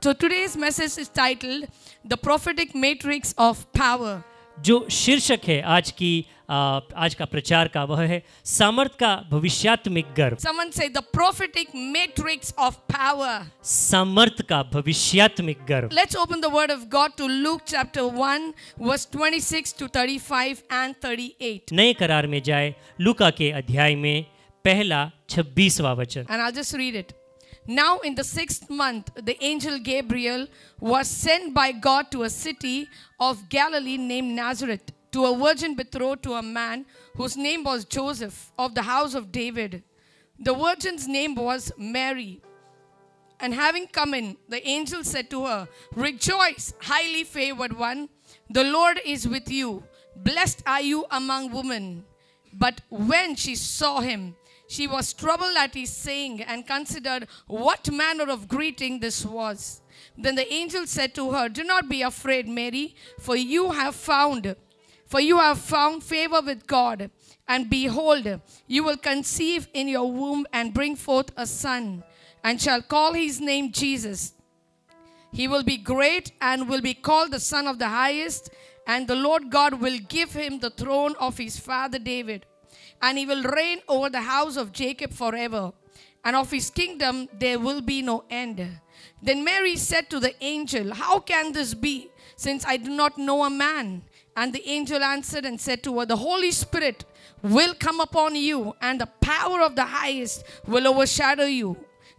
So today's message is titled The Prophetic Matrix of Power. जो शीर्षक है आज का प्रचार का वह है सामर्थ का भविष्यात्मिक गर्भ। Someone say the prophetic matrix of power. सामर्थ का भविष्यात्मिक गर्भ। Let's open the word of God to Luke chapter 1 verse 26 to 35 and 38. नए करार में जाए लूका के अध्याय में पहला 26वां वचन। And I'll just read it. Now in the 6th month, the angel Gabriel was sent by God to a city of Galilee named Nazareth, to a virgin betrothed to a man whose name was Joseph, of the house of David. The virgin's name was Mary. And having come in, the angel said to her, "Rejoice, highly favored one, the Lord is with you. Blessed are you among women." But when she saw him, she was troubled at his saying and considered what manner of greeting this was. Then the angel said to her, "Do not be afraid, Mary, for you have found favor with God. And behold, you will conceive in your womb and bring forth a son, and shall call his name Jesus. He will be great and will be called the Son of the Highest, and the Lord God will give him the throne of his father David. And he will reign over the house of Jacob forever, and of his kingdom there will be no end." Then Mary said to the angel, "How can this be, since I do not know a man?" And the angel answered and said to her, "The Holy Spirit will come upon you, and the power of the Highest will overshadow you.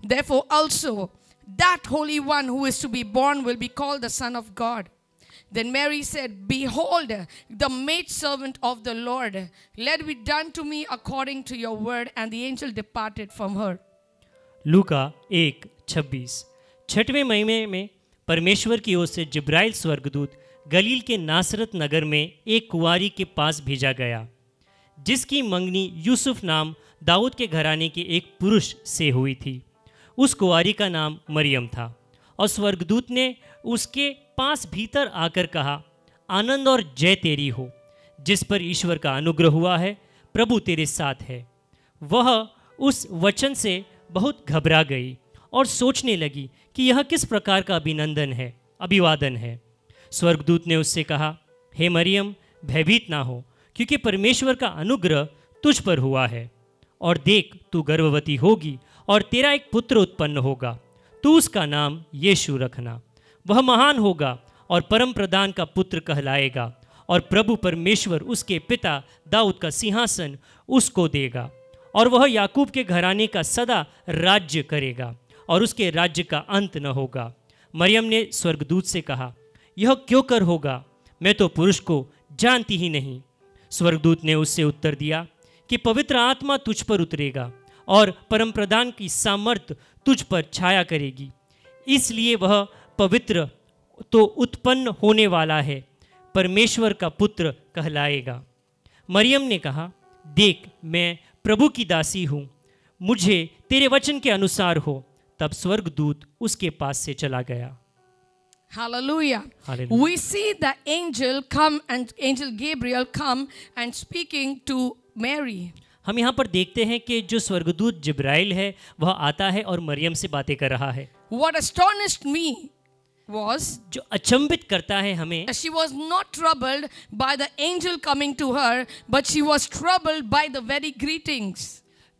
Therefore also that Holy One who is to be born will be called the Son of God." Then Mary said, "Behold, the maidservant of the Lord, let it be done to me according to your word." And the angel departed from her. लूका 1:26। छठवें महीने में परमेश्वर की ओर से जिब्राइल स्वर्गदूत गलील के नासरत नगर में एक कुंवारी के पास भेजा गया, जिसकी मंगनी यूसुफ नाम दाऊद के घराने के एक पुरुष से हुई थी। उस कुंवारी का नाम मरियम था। और स्वर्गदूत ने उसके पास भीतर आकर कहा, "आनंद और जय तेरी हो, जिस पर ईश्वर का अनुग्रह हुआ है, प्रभु तेरे साथ है।" वह उस वचन से बहुत घबरा गई और सोचने लगी कि यह किस प्रकार का अभिवादन है। स्वर्गदूत ने उससे कहा, "हे मरियम, भयभीत ना हो, क्योंकि परमेश्वर का अनुग्रह तुझ पर हुआ है। और देख, तू गर्भवती होगी और तेरा एक पुत्र उत्पन्न होगा। तू उसका नाम यीशु रखना। वह महान होगा और परम प्रधान का पुत्र कहलाएगा, और प्रभु परमेश्वर उसके पिता दाऊद का सिंहासन उसको देगा, और वह याकूब के घराने का सदा राज्य करेगा, और उसके राज्य का अंत न होगा।" मरियम ने स्वर्गदूत से कहा, "यह क्यों कर होगा? मैं तो पुरुष को जानती ही नहीं।" स्वर्गदूत ने उससे उत्तर दिया कि पवित्र आत्मा तुझ पर उतरेगा, और परम प्रधान की सामर्थ तुझ पर छाया करेगी। इसलिए वह पवित्र तो उत्पन्न होने वाला है, परमेश्वर का पुत्र कहलाएगा। मरियम ने कहा, "देख, मैं प्रभु की दासी हूँ, मुझे तेरे वचन के अनुसार हो।" तब स्वर्गदूत उसके पास से चला गया। Hallelujah. Hallelujah. We see the angel Gabriel come and speaking to Mary. हम यहाँ पर देखते हैं कि जो स्वर्गदूत जिब्राइल है वह आता है और मरियम से बातें कर रहा है। What astonished me was, जो अचंभित करता है हमें, she was not troubled by the angel coming to her, but she was troubled by the very greetings.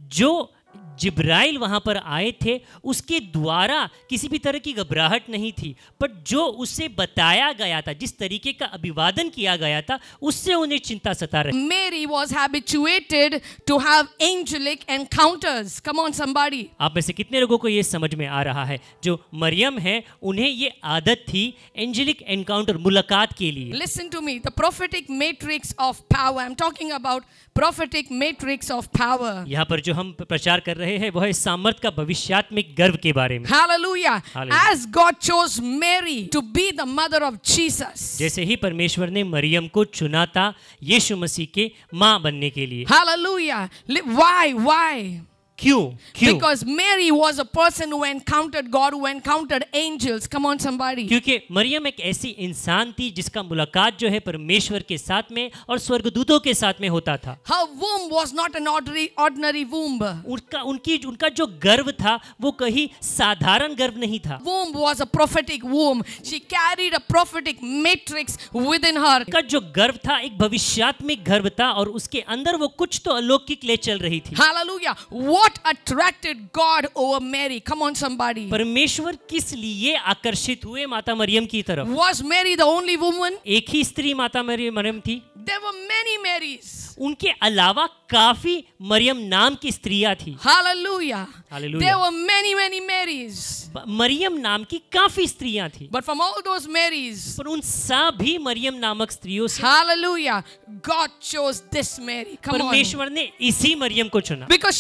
जो जिब्राइल वहाँ पर आए थे उसके द्वारा किसी भी तरह की घबराहट नहीं थी, पर जो उसे बताया गया था, जिस तरीके का अभिवादन किया गया था, उससे उन्हें चिंता सता रही। Mary was habituated to have angelic encounters. Come on somebody. आप में से कितने लोगों को ये समझ में आ रहा है? जो मरियम है उन्हें ये आदत थी एंजेलिक एनकाउंटर, मुलाकात के लिए। Listen to me, the prophetic matrix of power. I'm talking about prophetic matrix of power. यहाँ पर जो हम प्रचार कर रहे हैं वह सामर्थ का भविष्यात्मिक गर्भ के बारे में। Hallelujah. Hallelujah. As God chose Mary to be the mother of Jesus. जैसे ही परमेश्वर ने मरियम को चुना था यीशु मसीह के माँ बनने के लिए। Hallelujah. Why? क्यों? Because Mary was a person who encountered God, who encountered angels. Come on, somebody. क्योंकि मरियम एक ऐसी इंसान थी जिसका मुलाकात जो है परमेश्वर के साथ में और स्वर्गदूतों के साथ में होता था। Her womb was not an ordinary womb. उनका जो गर्भ था वो कहीं साधारण गर्भ नहीं था। Womb was a prophetic womb. She carried a prophetic matrix within her. उनका जो गर्भ था एक भविष्यात्मिक गर्भ था और उसके अंदर वो कुछ तो अलौकिक ले चल रही थी। Hallelujah. What attracted God over Mary? Come on, somebody. परमेश्वर किस लिए आकर्षित हुए माता मरियम की तरफ? Was Mary the only woman? एक ही स्त्री माता मरियम थी? There were many Marys. उनके अलावा काफी मरियम नाम की स्त्रियां थी। Hallelujah. Hallelujah. There were many Marys. Maryam नाम की काफी स्त्रियां थी। But from all those Marys, पर उन सभी मरियम नामक स्त्रियों से hallelujah, God chose this Mary. Come on. परमेश्वर ने इसी मरियम को चुना। Because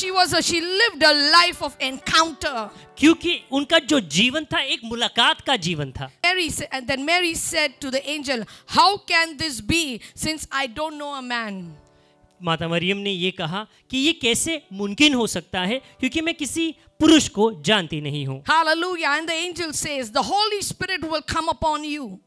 she lived a life of encounter. क्योंकि उनका जो जीवन था एक मुलाकात का जीवन था। And then Mary said to the angel, "How can this be since I don't know a man?" माता मरियम ने ये कहा कि ये कैसे मुमकिन हो सकता है क्योंकि मैं किसी पुरुष को जानती नहीं हूँ। Hallelujah. And the angel says, "The Holy Spirit will come upon you."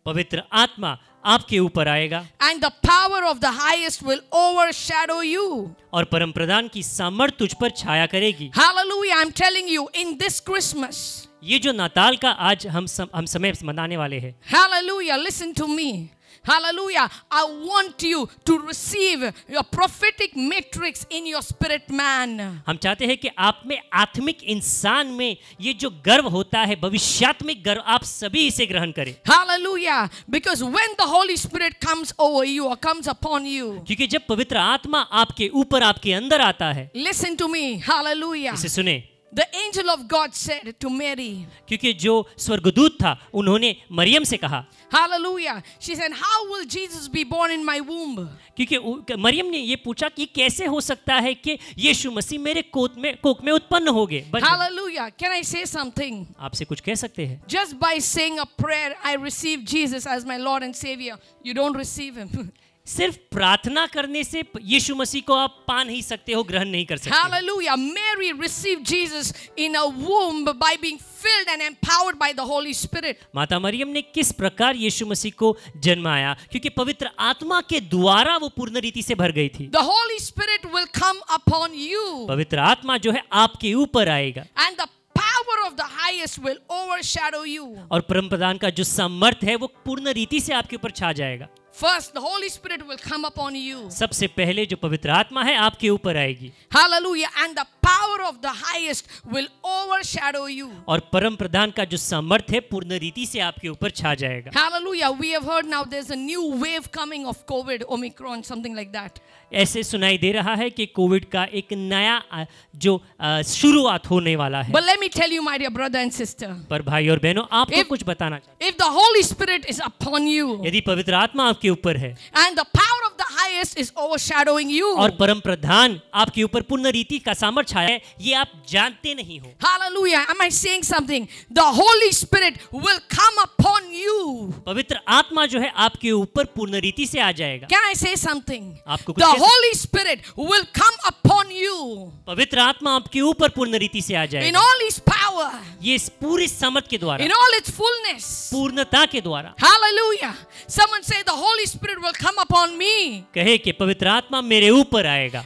पवित्र आत्मा आपके ऊपर आएगा। And the power of the highest will overshadow you. और परम प्रधान की सामर्थ तुझ पर छाया करेगी। Hallelujah. I'm telling you, in this Christmas, ये जो नाताल का आज हम समय मनाने वाले हैं। Hallelujah. Listen to me. Hallelujah. I want you to receive your prophetic matrix in your spirit man. हम चाहते हैं कि आप में आत्मिक इंसान में ये जो गर्व होता है भविष्यात्मिक गर्व आप सभी इसे ग्रहण करें। Hallelujah. Because when the Holy Spirit comes over you or comes upon you, क्योंकि जब पवित्र आत्मा आपके ऊपर आपके अंदर आता है, listen to me. Hallelujah. इसे सुने। The angel of God said to Mary, क्योंकि जो स्वर्गदूत था उन्होंने मरियम से कहा, Hallelujah. She said, "How will Jesus be born in my womb?" क्योंकि मरियम ने ये पूछा कि कैसे हो सकता है कि यीशु मसीह मेरे कोख में उत्पन्न होंगे। Hallelujah. Can I say something? आपसे कुछ कह सकते हैं? Just by saying a prayer, I receive Jesus as my Lord and Savior, you don't receive him. सिर्फ प्रार्थना करने से यीशु मसीह को आप पा नहीं सकते हो, ग्रहण नहीं कर सकते। Hallelujah. Mary received Jesus in a womb by being filled and empowered by the Holy Spirit. माता मरियम ने किस प्रकार यीशु मसीह को जन्माया? क्योंकि पवित्र आत्मा के द्वारा वो पूर्ण रीति से भर गई थी। The Holy Spirit will come upon you. पवित्र आत्मा जो है आपके ऊपर आएगा। And the power of the highest will overshadow you. और परम प्रधान का जो सामर्थ है वो पूर्ण रीति से आपके ऊपर छा जाएगा। First, the Holy Spirit will come upon you. सबसे पहले जो पवित्र आत्मा है आपके ऊपर आएगी। Hallelujah. And the power of the highest will overshadow you. और परम प्रधान का जो सामर्थ है पूर्ण रीति से आपके ऊपर छा जाएगा। Hallelujah. We have heard now there's a new wave coming of COVID, Omicron, something like that. ऐसे सुनाई दे रहा है कि कोविड का एक नया जो शुरुआत होने वाला है। But let me tell you, my dear brother and sister, पर भाई और बहनों आपको कुछ बताना चाहिए। if the Holy Spirit is upon you, यदि पवित्र आत्मा आपके ऊपर है and the power of the highest is overshadowing you, और परम प्रधान आपके ऊपर पूर्ण रीति का सामर्थ छाया है, ये आप जानते नहीं हो। Hallelujah. Am I saying something? The Holy Spirit will come upon you. पवित्र आत्मा जो है आपके ऊपर पूर्ण रीति से आ जाएगा। Can I say something? आपको कुछ The Holy Spirit will come upon you. पवित्र आत्मा आपके ऊपर पूर्ण रीति से आ In जाएगा। all His power, ये इस पूरी सामर्थ के द्वारा, in all its fullness. पूर्णता के द्वारा। Hallelujah. Someone say the Holy Spirit will come upon me. कहे कि पवित्र आत्मा मेरे ऊपर आएगा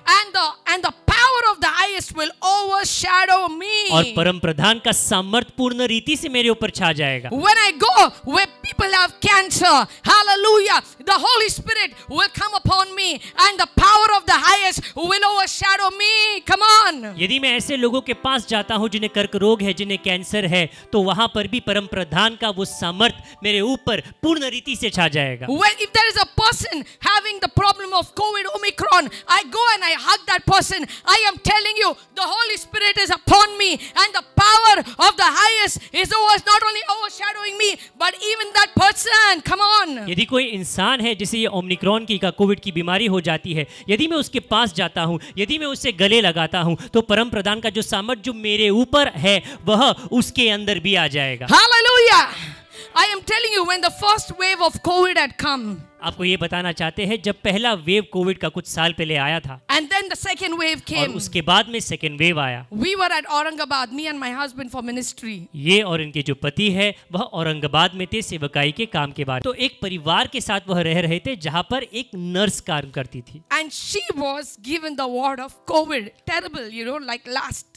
And the power of the highest will overshadow me. और परम प्रधान का सामर्थ पूर्ण रीति से मेरे ऊपर छा जाएगा। When I go where people have cancer, hallelujah, the Holy Spirit will come upon me and the power of the highest will overshadow me. Come on. यदि मैं ऐसे लोगों के पास जाता हूँ जिन्हें कर्क रोग है, जिन्हें कैंसर है, तो वहां पर भी परम प्रधान का वो सामर्थ मेरे ऊपर पूर्ण रीति से छा जाएगा। When if there is a person having the problem of COVID Omicron, I go and I hug that person. I am telling you, the Holy Spirit is upon me and the power of the highest is not only overshadowing me, but even that person. Come on. यदि कोई इंसान है जिसे ये Omicron की Covid की बीमारी हो जाती है, यदि मैं उसके पास जाता हूँ, यदि मैं उससे गले लगाता हूँ, तो परम प्रधान का जो सामर्थ जो मेरे ऊपर है वह उसके अंदर भी आ जाएगा। Hallelujah. I am telling you, when the first wave of COVID had come, आपको ये बताना चाहते हैं, जब पहला वेव कोविड का कुछ साल पहले आया था And then the second wave और came. उसके बाद में सेकेंड वेव आया, We were at Aurangabad, me and my husband, for ministry. ये और इनके जो पति है वह औरंगाबाद में थे सेवकाई के काम के बाद। तो एक परिवार के साथ वह रह रहे थे जहाँ पर एक नर्स काम करती थी And she was given the ward of COVID. Terrible, you know, like last.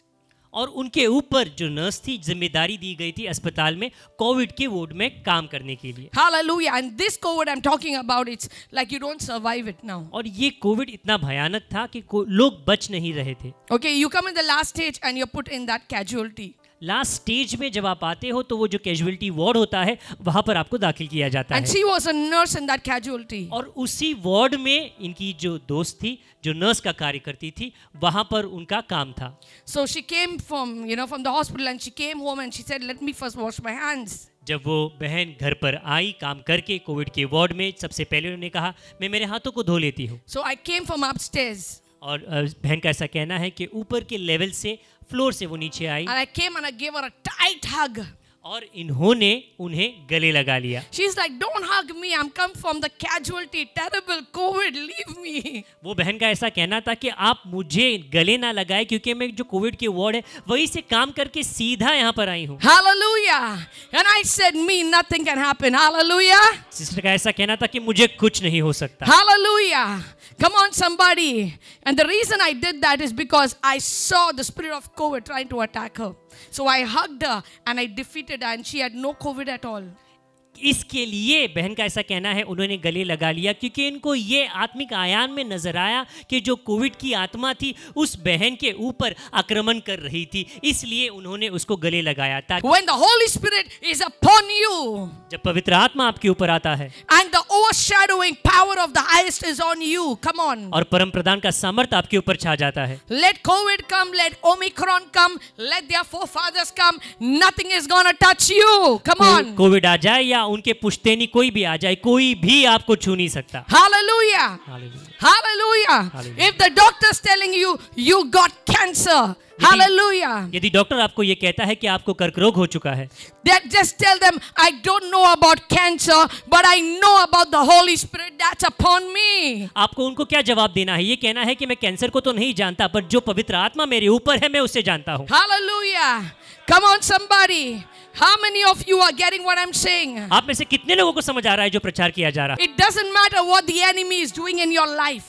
और उनके ऊपर जो नर्स थी जिम्मेदारी दी गई थी अस्पताल में कोविड के वार्ड में काम करने के लिए। Hallelujah. And this COVID I'm talking about, it's like you don't survive it now. और ये कोविड इतना भयानक था कि लोग बच नहीं रहे थे। Okay, you come in the last stage and you're put in that casualty. Last stage में जब आप आते हो तो वो जो कैजुअलिटी वार्ड होता है वहां पर आपको दाखिल किया जाता And है। she was a nurse in that casualty. और उसी वार्ड में इनकी जो दोस्त थी जो नर्स का कार्य करती थी वहां पर उनका काम था। So she came from, you know, from the hospital and she came home and she said, let me first wash my hands. जब वो बहन घर पर आई काम करके कोविड के वार्ड में, सबसे पहले उन्होंने कहा मैं मेरे हाथों को धो लेती हूँ। So I came from upstairs. और बहन का ऐसा कहना है कि ऊपर के लेवल से, फ्लोर से वो नीचे आई And I came and I gave her a tight hug. और इन्होंने उन्हें गले लगा लिया। She's like, don't hug me. I'm come from the casualty. Terrible COVID. Leave me. वो बहन का ऐसा कहना था कि आप मुझे गले ना लगाए क्योंकि मैं जो कोविड के वार्ड है वहीं से काम करके सीधा यहाँ पर आई हूँ। Hallelujah. And I said, me, nothing can happen. Hallelujah. Sister का ऐसा कहना था कि मुझे कुछ नहीं हो सकता। Hallelujah. Come on, somebody. And the reason I did that is because I saw the spirit of COVID trying to attack her. So I hugged her and I defeated her and she had no COVID at all. इसके लिए बहन का ऐसा कहना है उन्होंने गले लगा लिया क्योंकि इनको ये आत्मिक आयान में नजर आया कि जो कोविड की आत्मा थी उस बहन के ऊपर आक्रमण कर रही थी, इसलिए उन्होंने उसको गले लगाया। ताकि When the Holy Spirit is upon you जब पवित्र आत्मा आपके ऊपर आता है and the overshadowing power of the highest is on you, come on. और परम प्रधान का सामर्थ आपके ऊपर छा जाता है, Let COVID come, let Omicron come, let their forefathers come, nothing is gonna touch you. Come on. Covid आ जाए या उनके पुश्तैनी कोई भी आ जाए, कोई भी आपको छू नहीं सकता। Hallelujah. Hallelujah. Hallelujah. Hallelujah. If the doctor's telling you you got cancer, hallelujah. यदि डॉक्टर आपको ये कहता है कि आपको कर्करोग हो चुका है, That just tell them, I don't know about cancer, but I know about the Holy Spirit that's upon me. आपको उनको क्या जवाब देना है? ये कहना है कि मैं कैंसर को तो नहीं जानता, पर जो पवित्र आत्मा मेरे ऊपर है मैं उसे जानता हूँ। Hallelujah. Come on, somebody. How many of you are getting what I'm saying? आप में से कितने लोगों को समझ आ रहा है जो प्रचार किया जा रहा है? It doesn't matter what the enemy is doing in your life.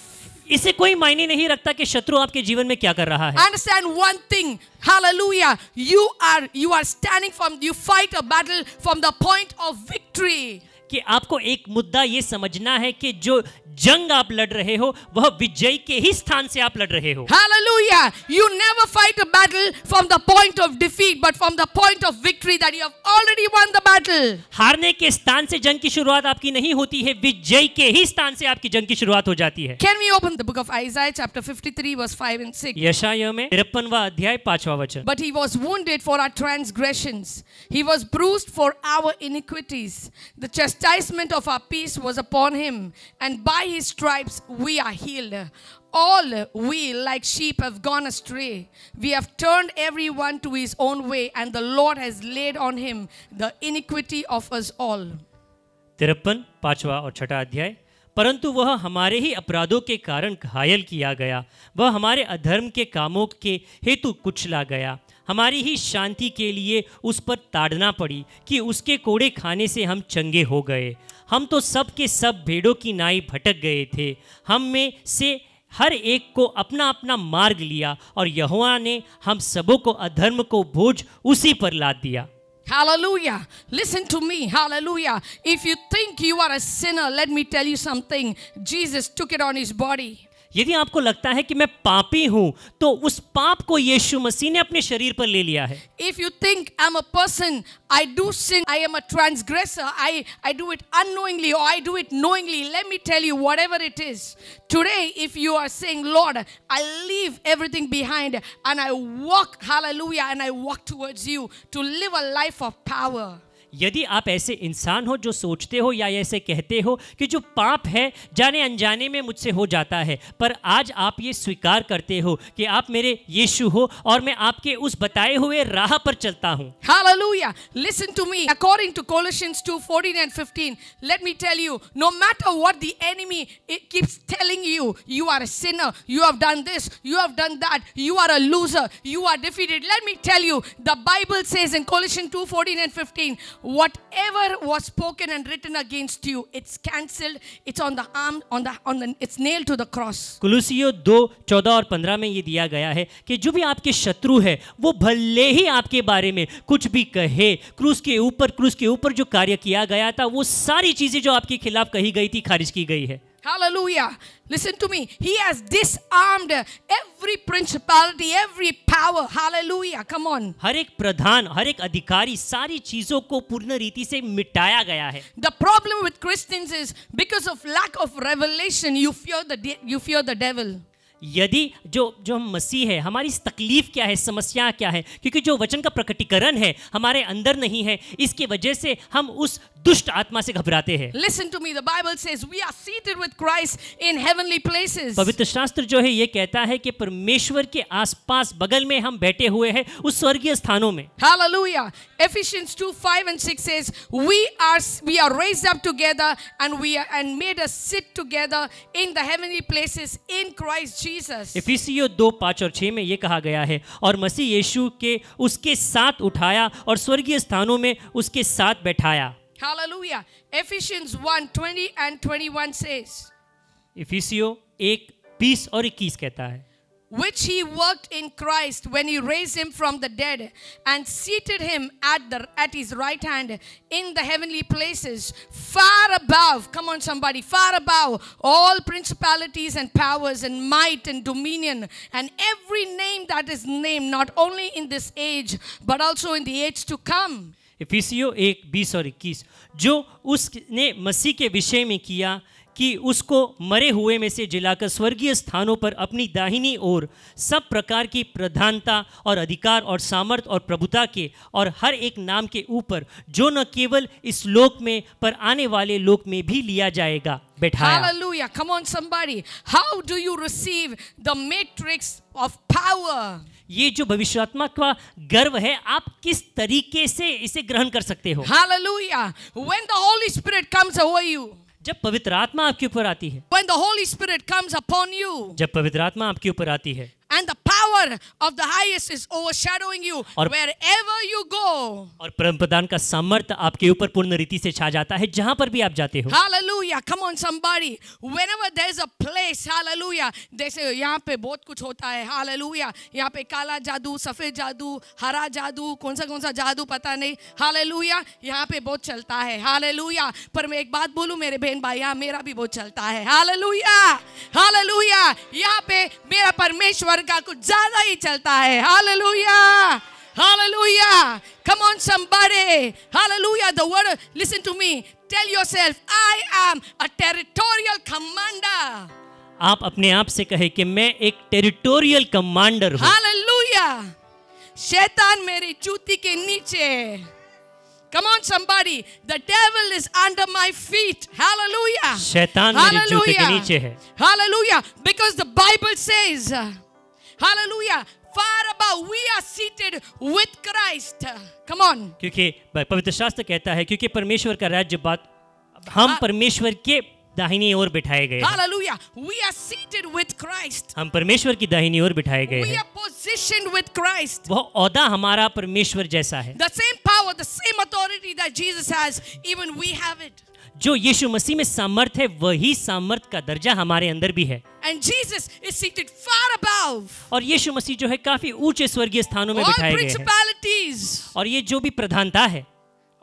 इसे कोई मायने नहीं रखता कि शत्रु आपके जीवन में क्या कर रहा है। Understand one thing. Hallelujah. You are standing you fight a battle from the point of victory. कि आपको एक मुद्दा ये समझना है कि जो जंग आप लड़ रहे हो वह विजय के ही स्थान से आप लड़ रहे हो। Hallelujah. You never fight a battle from the point of defeat, but from the point of victory that you have already won the battle. हारने के स्थान से जंग की शुरुआत आपकी नहीं होती है, विजय के ही स्थान से आपकी जंग की शुरुआत हो जाती है। Can we open the book of Isaiah chapter 53 verse 5 and 6? यशायाह में 53वां अध्याय 5वां वचन। But he was wounded for our transgressions. He was bruised for our iniquities. The chastisement of our peace was upon him, and by his stripes we are healed. All we like sheep have gone astray. We have turned everyone to his own way, and the Lord has laid on him the iniquity of us all. 53 5वां और 6वां अध्याय। परंतु वह हमारे ही अपराधों के कारण घायल किया गया, वह हमारे अधर्म के कामों के हेतु कुचला गया। हमारी ही शांति के लिए उस पर ताड़ना पड़ी कि उसके कोड़े खाने से हम चंगे हो गए। हम तो सब के सब भेड़ों की नाई भटक गए थे, हम में से हर एक को अपना अपना मार्ग लिया, और यहोवा ने हम सबों को अधर्म को बोझ उसी पर लाद दिया। Hallelujah. Listen to me. Hallelujah. If you think you are a sinner, let me tell you something. Jesus took it on his body. यदि आपको लगता है कि मैं पापी हूं तो उस पाप को यीशु मसीह ने अपने शरीर पर ले लिया है। If you think I'm a person, I do sin, I am a transgressor, I do it unknowingly or I do it knowingly, let me tell you, whatever it is, today if you are saying, Lord, I leave everything behind and I walk, hallelujah, and I walk towards you to live a life of power. यदि आप ऐसे इंसान हो जो सोचते हो या ऐसे कहते हो कि जो पाप है जाने अनजाने में मुझसे हो जाता है, पर आज आप ये स्वीकार करते हो कि आप मेरे यीशु हो और मैं आपके उस बताए हुए राह पर चलता हूँ। Hallelujah. Listen to me. According to Colossians 2:14 and 15, let me tell you, no matter what the enemy it keeps telling you, you are a sinner, you have done this, you have done that, you are a loser, you are defeated. Let me tell you, the Bible says in Colossians 2:14 and 15, whatever was spoken and written against you, it's cancelled, it's on the arm, it's nailed to the cross. कुलुसियों 2:14 और 15 में ये दिया गया है कि जो भी आपके शत्रु है वो भले ही आपके बारे में कुछ भी कहे, क्रूस के ऊपर जो कार्य किया गया था वो सारी चीजें जो आपके खिलाफ कही गई थी खारिज की गई है। Hallelujah. Listen to me. He has disarmed every principality, every power. Hallelujah. Come on. हर एक प्रधान, हर एक अधिकारी, सारी चीजों को पूर्ण रीति से मिटाया गया है। The problem with Christians is because of lack of revelation, you fear the devil. यदि जो हम मसीह है, हमारी तकलीफ क्या है, समस्या क्या है, क्योंकि जो वचन का प्रकटीकरण है हमारे अंदर नहीं है, इसकी वजह से हम उस दुष्ट आत्मा से घबराते हैं। Listen to me. The Bible says we are seated with Christ in heavenly places. पवित्र शास्त्र जो है ये कहता है कि परमेश्वर के आसपास बगल में हम बैठे हुए हैं उस स्वर्गीय स्थानों में। Hallelujah. Ephesians 2:5 and 6 says we are raised up together and made us sit together in the heavenly places in Christ Jesus. इफिसियों 2:5 और 6 में ये कहा गया है, और मसीह यीशु के उसके साथ उठाया और स्वर्गीय स्थानों में उसके साथ बैठाया। Hallelujah. Ephesians 1:20 and 21 says, इफिसियों 1:20 और 21 कहता है, which he worked in Christ when he raised him from the dead and seated him at his right hand in the heavenly places, far above, come on somebody, far above all principalities and powers and might and dominion and every name that is named, not only in this age but also in the age to come. इफिसियों 1:20 और 21, जो उसने मसीह के विषय में किया कि उसको मरे हुए में से जिलाकर स्वर्गीय स्थानों पर अपनी दाहिनी ओर सब प्रकार की प्रधानता और अधिकार और सामर्थ और प्रभुता के और हर एक नाम के ऊपर, जो न केवल इस लोक में पर आने वाले लोक में भी लिया जाएगा, बैठाया। Hallelujah. Come on somebody. How do you receive the matrix of power? ये जो भविष्यात्मा का गर्व है, आप किस तरीके से इसे ग्रहण कर सकते हो? Hallelujah. When the Holy Spirit comes over you, जब पवित्र आत्मा आपके ऊपर आती है, when the Holy Spirit comes upon you, जब पवित्र आत्मा आपके ऊपर आती है, and the power of the highest is overshadowing you wherever you go. और परम प्रधान का सामर्थ आपके ऊपर पूर्ण रीति से छा जाता है जहां पर भी आप जाते हो। Hallelujah. Come on somebody. Whenever there's a place, hallelujah, जैसे यहाँ पे बहुत कुछ होता है, hallelujah, यहाँ पे काला जादू, सफेद जादू, हरा जादू, कौन सा जादू पता नहीं, hallelujah, यहाँ पे बहुत चलता है, hallelujah। पर मैं एक बात बोलूँ मेरे बहन भाई, यहाँ मेरा भी बहुत चलता है, hallelujah, hallelujah। यहाँ पे मेरा परमेश्वर का कुछ ज्यादा ही चलता है, hallelujah, hallelujah। Come on somebody, hallelujah। The word, listen to me, tell yourself, I am a territorial commander। आप अपने आप से कहे कि मैं एक टेरिटोरियल कमांडर हूँ। Hallelujah। शैतान मेरी जूती के नीचे। Come on somebody, the devil is under my feet. Hallelujah। शैतान मेरे जूते के नीचे है। Hallelujah। Because the Bible says, hallelujah, far above we are seated with Christ. Come on। क्योंकि पवित्र शास्त्र कहता है, क्योंकि परमेश्वर का राज्य बात हम परमेश्वर के दाहिनी ओर बिठाए गए हैं। Hallelujah। We are seated with Christ। हम परमेश्वर की दाहिनी ओर बिठाए गए We हैं। are positioned with Christ। वह औदा हमारा परमेश्वर जैसा है। The same power, the same authority that Jesus has, even we have it। जो यीशु मसीह में सामर्थ है, वही सामर्थ का दर्जा हमारे अंदर भी है। And Jesus is seated far above और यीशु मसीह जो है काफी ऊंचे स्वर्गीय स्थानों में all बिठाए गए हैं। principalities, और ये जो भी प्रधानता है,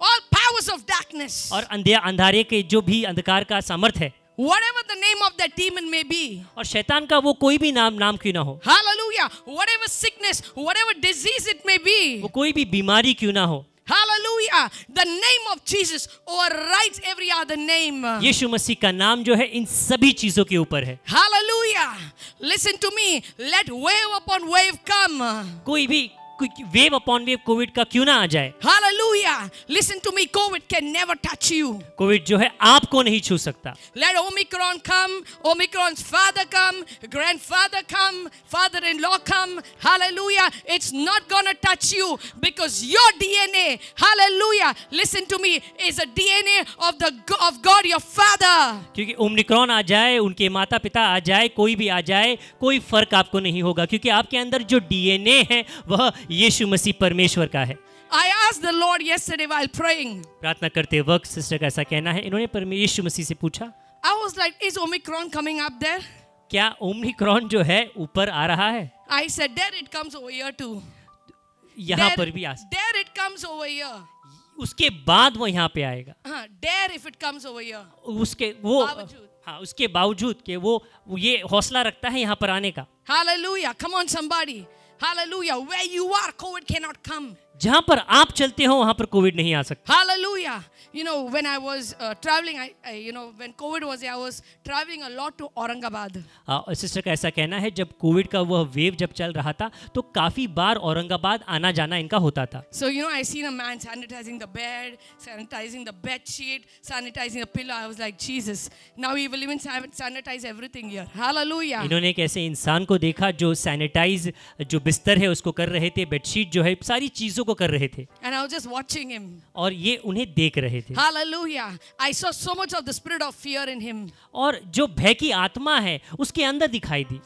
all powers of darkness, और अंधारे के जो भी अंधकार का सामर्थ है, whatever the name of that demon may be, और शैतान का वो कोई भी नाम क्यों ना हो, hallelujah, whatever sickness, whatever disease it may be, वो कोई भी बीमारी क्यों ना हो, hallelujah, the name of Jesus overrides every other name। यीशु मसीह का नाम जो है इन सभी चीजों के ऊपर है। Hallelujah। Listen to me, let wave upon wave come। कोई भी वेव अपॉन वेव कोविड का क्यों ना आ जाए, Hallelujah। Listen to me, COVID can never touch you. Covid जो है आपको नहीं छू सकता. Let Omicron come, Omicron's father come, grandfather come, father-in-law come. Hallelujah. It's not gonna touch you because your DNA, hallelujah, listen to me, is a DNA of God your Father. क्योंकि Omicron आ जाए, उनके माता पिता आ जाए, कोई भी आ जाए, कोई फर्क आपको नहीं होगा, क्योंकि आपके अंदर जो डीएनए है वह यीशु मसीह परमेश्वर का है. I asked the Lord yesterday while praying. प्रार्थना करते वक्त सिस्टर का ऐसा कहना है, इन्होंने यीशु मसीह से पूछा, I was like, is Omicron coming up there? क्या ओमिक्रॉन जो है ऊपर आ रहा है? I said, there it comes over here too. यहाँ पर भी आ, There it comes over here. उसके बाद वो यहाँ पे आएगा. There if it comes over here. उसके वो बावजूद. हाँ, उसके बावजूद कि वो ये हौसला रखता है यहाँ पर आने का. Hallelujah. Come on somebody. Hallelujah. Where you are, COVID cannot come. जहाँ पर आप चलते हो वहाँ पर कोविड नहीं आ सकता. Hallelujah. You know, when I was traveling, when COVID was there, I was traveling a lot to Aurangabad. Sister का ऐसा कहना है, जब कोविड का वह वेव जब चल रहा था तो काफी बार औरंगाबाद आना जाना इनका होता था. So I seen a man sanitizing the bed, sanitizing the bed sheet, sanitizing the pillow. I was like, Jesus, now he will even sanitize everything here. Hallelujah. इन्होंने एक ऐसे इंसान को देखा जो सैनिटाइज जो बिस्तर है उसको कर रहे थे, बेडशीट जो है सारी चीजों को कर रहे थे. And I was just watching him. और ये उन्हें देख रहे थे. Hallelujah. I saw so much of the spirit of fear in him. और जो भय की आत्मा है उसके अंदर दिखाई दी.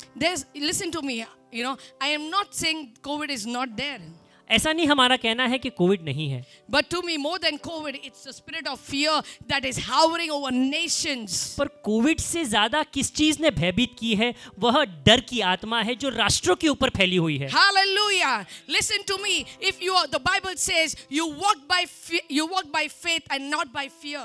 Listen to me, I am not saying COVID is not there. ऐसा नहीं हमारा कहना है कि कोविड नहीं है. But to me, more than COVID, it's the spirit of fear that is hovering over nations. पर कोविड से ज्यादा किस चीज ने भयभीत की है, वह डर की आत्मा है जो राष्ट्रों के ऊपर फैली हुई है. Hallelujah. Listen to me. If the Bible says you walk by faith and not by fear.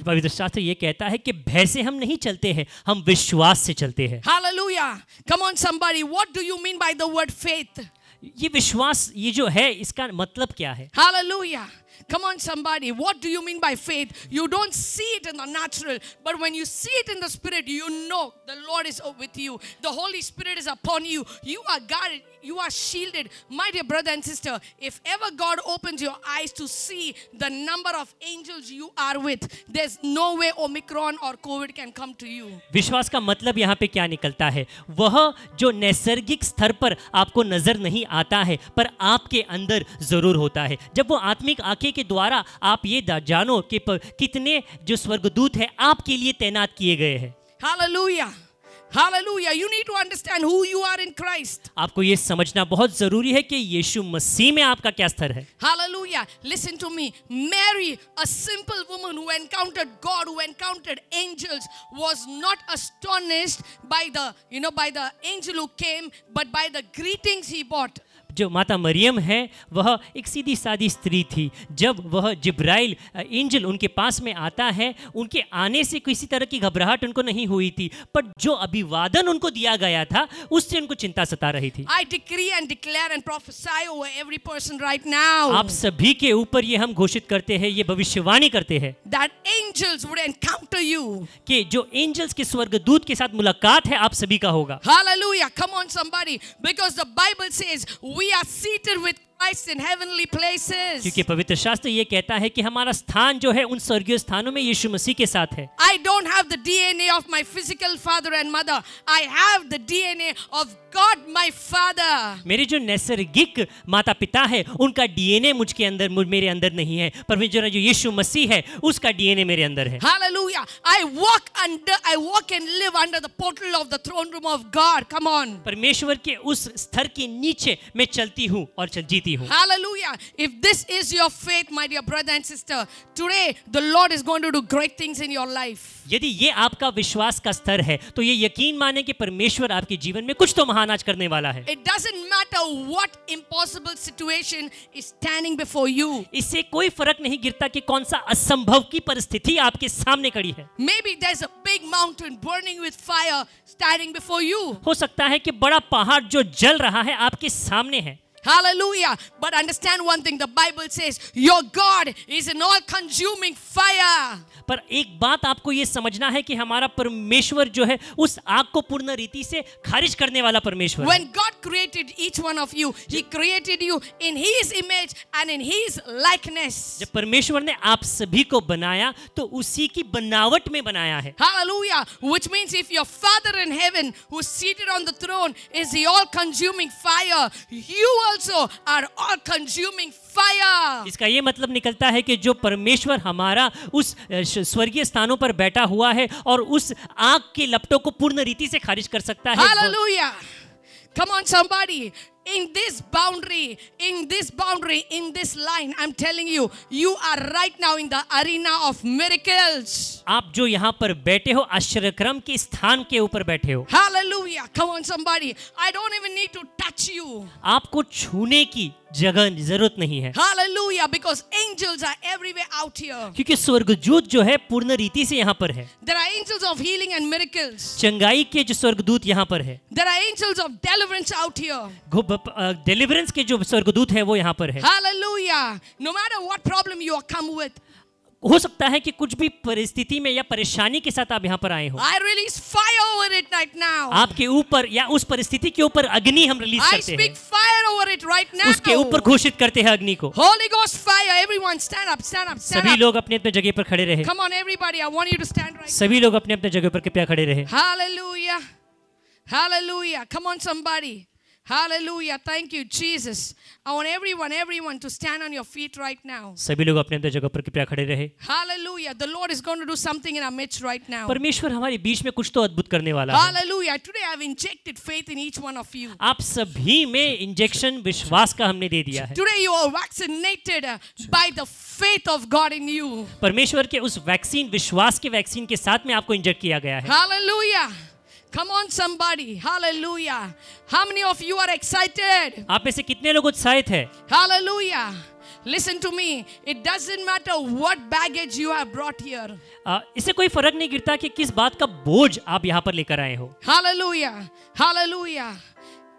पवित्र शास्त्र ये कहता है कि भय से हम नहीं चलते हैं, हम विश्वास से चलते हैं. Hallelujah. Come on somebody, what do you mean by the word faith? ये विश्वास ये जो है इसका मतलब क्या है? Hallelujah. Come on somebody, what do you mean by faith? You don't see it in the natural, but when you see it in the spirit, you know the Lord is with you. The Holy Spirit is upon you. You are guarded. You are shielded. My dear brother and sister, if ever God opens your eyes to see the number of angels you are with, there's no way Omicron or COVID can come to you. विश्वास का मतलब यहाँ पे क्या निकलता है? वह जो नैसर्गिक स्तर पर आपको नजर नहीं आता है पर आपके अंदर जरूर होता है. जब वो आत्मिक आंखें के द्वारा आप ये जानो कि कितने जो स्वर्गदूत हैं आपके लिए तैनात किए गए हैं. Hallelujah. Hallelujah. You need to understand who you are in Christ. आपको ये समझना बहुत जरूरी है कि यीशु मसीह में आपका क्या स्तर है. Hallelujah. Listen to me. Mary, a simple woman who encountered God, who encountered angels, was not astonished by the angel who came, but by the greetings he brought. जो माता मरियम है वह एक सीधी सादी स्त्री थी. जब वह जिब्राइल एंजल उनके पास में आता है, उनके आने से किसी तरह की घबराहट उनको नहीं हुई थी, पर जो अभिवादन उनको दिया गया था उससे उनको चिंता सता रही थी. I decree and declare and prophesy over every person right now. आप सभी के ऊपर ये हम घोषित करते हैं, ये भविष्यवाणी करते हैं that angels would encounter you. कि जो एंजल्स के स्वर्गदूत के साथ मुलाकात है आप सभी का होगा. Hallelujah. Come on somebody, because the Bible says we are seated with Christ in heavenly places. क्योंकि पवित्र शास्त्र ये कहता है कि हमारा स्थान जो है उन स्वर्गीय स्थानों में यीशु मसीह के साथ है. I don't have the DNA of my physical father and mother. I have the DNA of God my Father. मेरे जो नैसर्गिक माता पिता है उनका डीएनए मुझके अंदर मेरे अंदर नहीं है, पर जो यीशु मसीह है उसका डीएनए मेरे अंदर है. Hallelujah. I walk and live under the portal of the throne room of God. Come on. परमेश्वर के उस स्तर के नीचे मैं चलती हूँ और जीती हूँ. Hallelujah. If this is your faith, my dear brother and sister, today the Lord is going to do great things in your life. यदि ये आपका विश्वास का स्तर है तो ये यकीन माने कि परमेश्वर आपके जीवन में कुछ तो महान आज करने वाला है. It doesn't matter what impossible situation is standing before you. इससे कोई फर्क नहीं गिरता कि कौन सा असंभव की परिस्थिति आपके सामने खड़ी है. Maybe there's a big mountain burning with fire standing before you. हो सकता है कि बड़ा पहाड़ जो जल रहा है आपके सामने है. Hallelujah. But understand one thing, the Bible says your God is an all-consuming fire. पर एक बात आपको ये समझना है कि हमारा परमेश्वर जो है उस आग को पूर्ण रीति से खारिज करने वाला परमेश्वर है। When God created each one of you, He created you in His image and in His likeness. जब परमेश्वर ने आप सभी को बनाया तो उसी की बनावट में बनाया है। Hallelujah. Which means if your Father in heaven who's seated on the throne is the all-consuming fire, you also are all-consuming fire. इसका ये मतलब निकलता है कि जो परमेश्वर हमारा उस स्वर्गीय स्थानों पर बैठा हुआ है और उस आग के लपटों को पूर्ण रीति से खारिज कर सकता है। Hallelujah. Come on somebody. In this boundary, in this line, I'm telling you, you are right now in the arena of miracles. आप जो यहाँ पर बैठे हो आश्चर्यक्रम के स्थान के ऊपर बैठे हो। Hallelujah. Come on somebody. I don't even need to touch you. आपको छूने की जगह जरूरत नहीं है। Hallelujah. Because angels are everywhere out here. क्योंकि स्वर्गदूत जो है पूर्ण रीति से यहाँ पर है। There are angels of healing and miracles. चंगाई के जो स्वर्गदूत यहाँ पर है। There are angels of deliverance out here. Deliverance के जो स्वर्गदूत है वो यहाँ पर है। Hallelujah. No matter what problem you come with. हो सकता है कि कुछ भी परिस्थिति में या परेशानी के साथ आप यहाँ पर आए हो। I release fire over it right now. आपके ऊपर या उस परिस्थिति के ऊपर अग्नि हम रिलीज I करते speak हैं। fire over it right now. उसके ऊपर घोषित करते हैं अग्नि को। Holy Ghost fire. Everyone stand up, stand up, stand सभी up. लोग अपने अपने जगह पर खड़े रहे। Come on everybody. I want you to stand right. सभी लोग अपने अपने जगह पर कृपया खड़े रहे। Hallelujah. Hallelujah. Come on somebody. Hallelujah. Thank you, Jesus. I want everyone to stand on your feet right now. सभी लोग अपने अपने जगह पर कृपया खड़े रहे। Hallelujah. The Lord is going to do something in our midst right now. परमेश्वर हमारे बीच में कुछ तो अद्भुत करने वाला है। Hallelujah. Today I have injected faith in each one of you. आप सभी में इंजेक्शन विश्वास का हमने दे दिया है। Today you are vaccinated by the faith of God in you. परमेश्वर के उस वैक्सीन विश्वास के वैक्सीन के साथ में आपको इंजेक्ट किया गया है। Hallelujah. Come on somebody. Hallelujah. How many of you are excited? आप में से कितने लोग उत्साहित हैं? Hallelujah. Listen to me. It doesn't matter what baggage you have brought here. इससे कोई फर्क नहीं गिरता कि किस बात का बोझ आप यहाँ पर लेकर आए हो। Hallelujah. Hallelujah.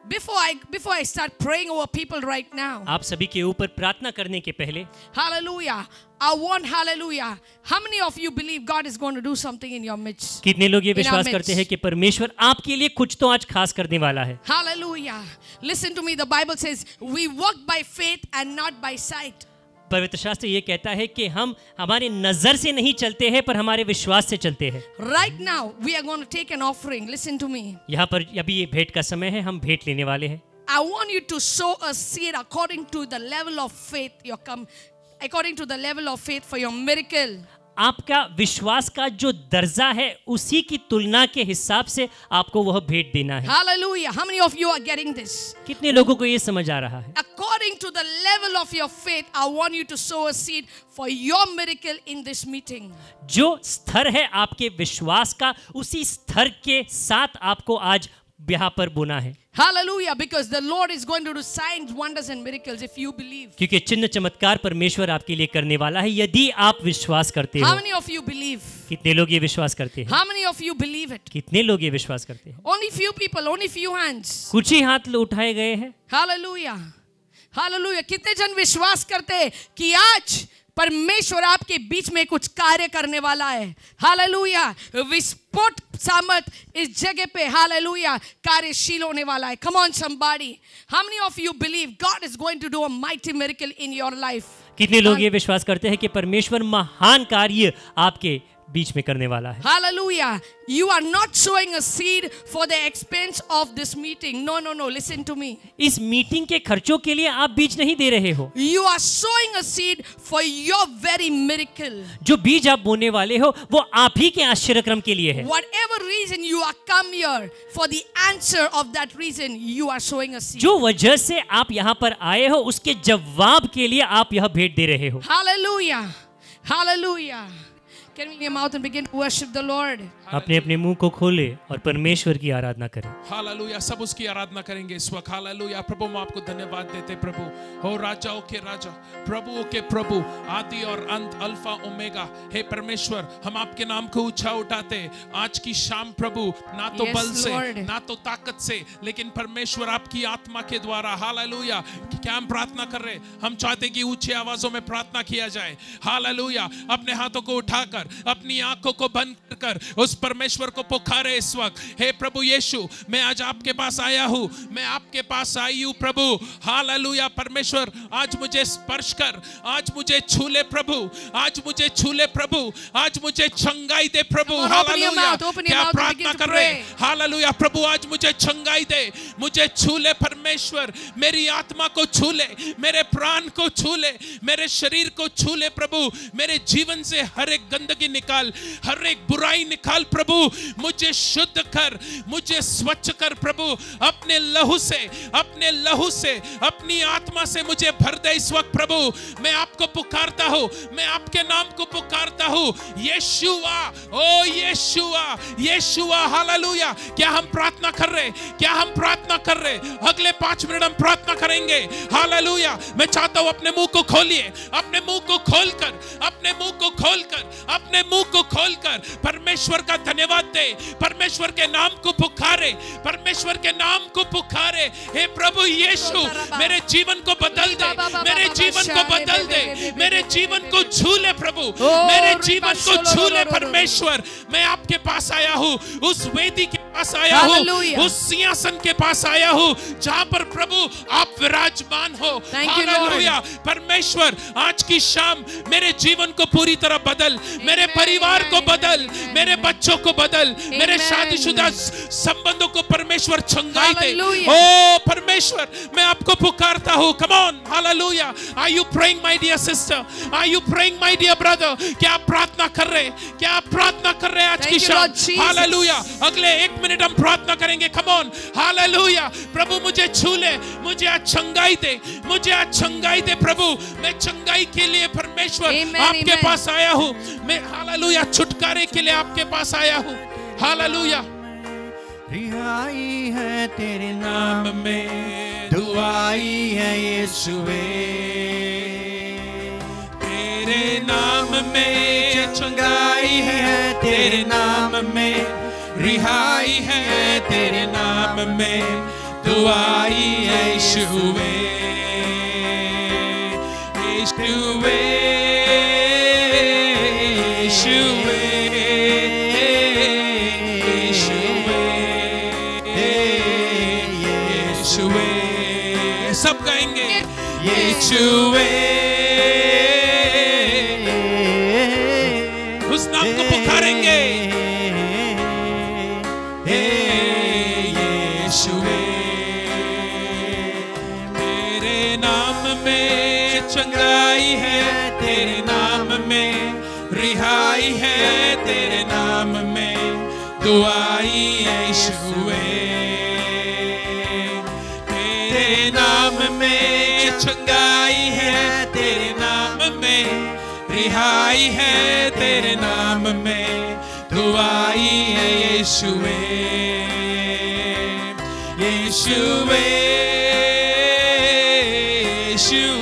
Before I start praying over people right now. आप सभी के ऊपर प्रार्थना करने के पहले Hallelujah. I want hallelujah. How many of you believe God is going to do something in your midst? कितने लोग ये विश्वास करते हैं कि परमेश्वर आपके लिए कुछ तो आज खास करने वाला है? Hallelujah. Listen to me. The Bible says we walk by faith and not by sight. पवित्र शास्त्र ये कहता है कि हम हमारे नजर से नहीं चलते हैं पर हमारे विश्वास से चलते हैं। Right now we are going to take an offering. Listen to me. यहाँ पर अभी ये भेंट का समय है, हम भेंट लेने वाले हैं। I want you to sow a seed according to the level of faith according to the level of faith for your miracle. आपका विश्वास का जो दर्जा है उसी की तुलना के हिसाब से आपको वह भेंट देना है। Hallelujah. How many of you are getting this? कितने लोगों को ये समझ आ रहा है? According to the level of your faith, I want you to sow a seed for your miracle in this meeting. जो स्तर है आपके विश्वास का उसी स्तर के साथ आपको आज यहाँ पर बोना है। Hallelujah. Because the Lord is going to do signs, wonders and miracles if you believe. क्योंकि चिन्ह चमत्कार परमेश्वर आपके लिए करने वाला है यदि आप विश्वास करते How हो। many of you believe? कितने लोग ये विश्वास करते हैं? How many of you believe it? कितने लोग ये विश्वास करते हैं? Only few people, only few hands. कुछ ही हाथ उठाए गए हैं। Hallelujah. Hallelujah. कितने जन विश्वास करते हैं कि आज परमेश्वर आपके बीच में कुछ कार्य करने वाला है? हालेलुया। विस्फोट सामर्थ इस जगह पे हालेलुया कार्यशील होने वाला है। Come on somebody. How many of you believe God is going to do a mighty miracle in your life? कितने लोग ये विश्वास करते हैं कि परमेश्वर महान कार्य आपके बीच में करने वाला है? Hallelujah. You are not sowing a seed for the expense of this meeting. No. Listen to me. इस मीटिंग के खर्चों के लिए आप बीज नहीं दे रहे हो। You are sowing a seed for your very miracle. जो बीज आप बोने वाले हो वो आप ही के आश्चर्यक्रम के लिए है। Whatever reason you are come here, for the answer of that reason, you are sowing a seed. जो वजह से आप यहाँ पर आए हो उसके जवाब के लिए आप यह भेंट दे रहे हो। Hallelujah. Hallelujah. Can we open your mouth and begin to worship the Lord? अपने अपने मुंह को खोले और परमेश्वर की आराधना करें। हालेलुया, सब उसकी आराधना करेंगे इस वक्त। हालेलुया, प्रभु हम आपको धन्यवाद देते प्रभु। हो राजाओं के राजा, प्रभुओं के प्रभु, आदि और अंत, अल्फा ओमेगा। हे परमेश्वर, हम आपके नाम को ऊंचा उठाते आज की शाम प्रभु, ना तो Yes, बल से, Lord. ना तो ताकत से, लेकिन परमेश्वर आपकी आत्मा के द्वारा। हालेलुया, क्या हम प्रार्थना कर रहे? हम चाहते कि ऊंची आवाजों में प्रार्थना किया जाए। हालेलुया, अपने हाथों को उठाकर, अपनी आंखों को बंद कर उस परमेश्वर को पुकारे इस वक्त। हे प्रभु यीशु, मैं आज आपके पास आया हूं, मैं आपके पास आई हूं प्रभु। हालेलुया, परमेश्वर आज मुझे स्पर्श कर, आज मुझे छू ले प्रभु, आज मुझे छू ले प्रभु, आज मुझे चंगाई दे प्रभु। Come on, open your hallelujah, mouth, open your क्या mouth and प्रार्थना begin to कर रहे? pray. हालेलुया, प्रभु आज मुझे चंगाई दे, मुझे छू ले परमेश्वर, मेरी आत्मा को छू ले, मेरे प्राण को छू ले, मेरे शरीर को छू ले प्रभु, मेरे जीवन से हर एक गंदगी निकाल, हर एक बुराई निकाल प्रभु, मुझे शुद्ध कर, मुझे स्वच्छ कर प्रभु, अपने लहू से, अपने लहू से, अपनी आत्मा से मुझे भर दे इस वक्त प्रभु। मैं आपको पुकारता हूं, मैं आपके नाम को पुकारता हूं, यीशुआ, ओ यीशुआ, यीशुआ। हालेलुया, क्या हम प्रार्थना कर रहे? क्या हम प्रार्थना कर रहे? अगले 5 मिनट हम प्रार्थना करेंगे। हालेलुया, मैं चाहता हूं अपने मुंह को खोलिए, अपने मुंह को खोलकर, अपने मुंह को खोलकर, अपने मुंह को खोलकर परमेश्वर का धन्यवाद दे, परमेश्वर के नाम को पुकारे, परमेश्वर के नाम को पुकारे। हे प्रभु यीशु, मेरे जीवन को बदल दे, मेरे जीवन को बदल दे, मेरे जीवन को छू ले प्रभु, मेरे जीवन को छू ले परमेश्वर। मैं आपके पास आया हूँ, उस वेदी के पास आया हूँ, उस सिंहासन के पास आया हूँ जहाँ पर प्रभु आप विराजमान हो। हालेलुया, परमेश्वर आज की शाम मेरे जीवन को पूरी तरह बदल, मेरे परिवार को बदल, मेरे बच्चों को बदल, मेरे शादीशुदा संबंधों को परमेश्वर चंगाई दे। ओ परमेश्वर, मैं आपको पुकारता हूँ। Come on, hallelujah. Are you praying my dear sister? Are you praying my dear brother? क्या आप प्रार्थना कर रहे? क्या आप प्रार्थना कर रहे हैं आज की शाम? हालेलुया, अगले 1 मिनट हम प्रार्थना करेंगे। कम ऑन, हालेलुया। प्रभु मुझे छू ले, मुझे आज चंगाई दे, मुझे आज चंगाई दे प्रभु। मैं चंगाई के लिए परमेश्वर आपके पास आया हूँ, मैं हालेलुया छुटकारे के लिए आपके पास आया हूँ। हालेलुया, रिहाई है तेरे नाम में, दुआई है यीशुवे, तेरे नाम में चंगाई है तेरे नाम में, रिहाई है तेरे नाम में, दुआई है यीशुवे, यीशुवे, यीशुवे, यीशुवे, सब गाएंगे यीशुवे, उस नाम को पुकारेंगे। यीशुवे, तेरे नाम में चंगाई है, तेरे नाम में रिहाई है, तेरे नाम में दुआई है यीशुवे, तेरे नाम में चंगाई है, तेरे नाम में रिहाई है, तेरे नाम में दुआई है यीशुवे, यीशुवे, यीशुवे।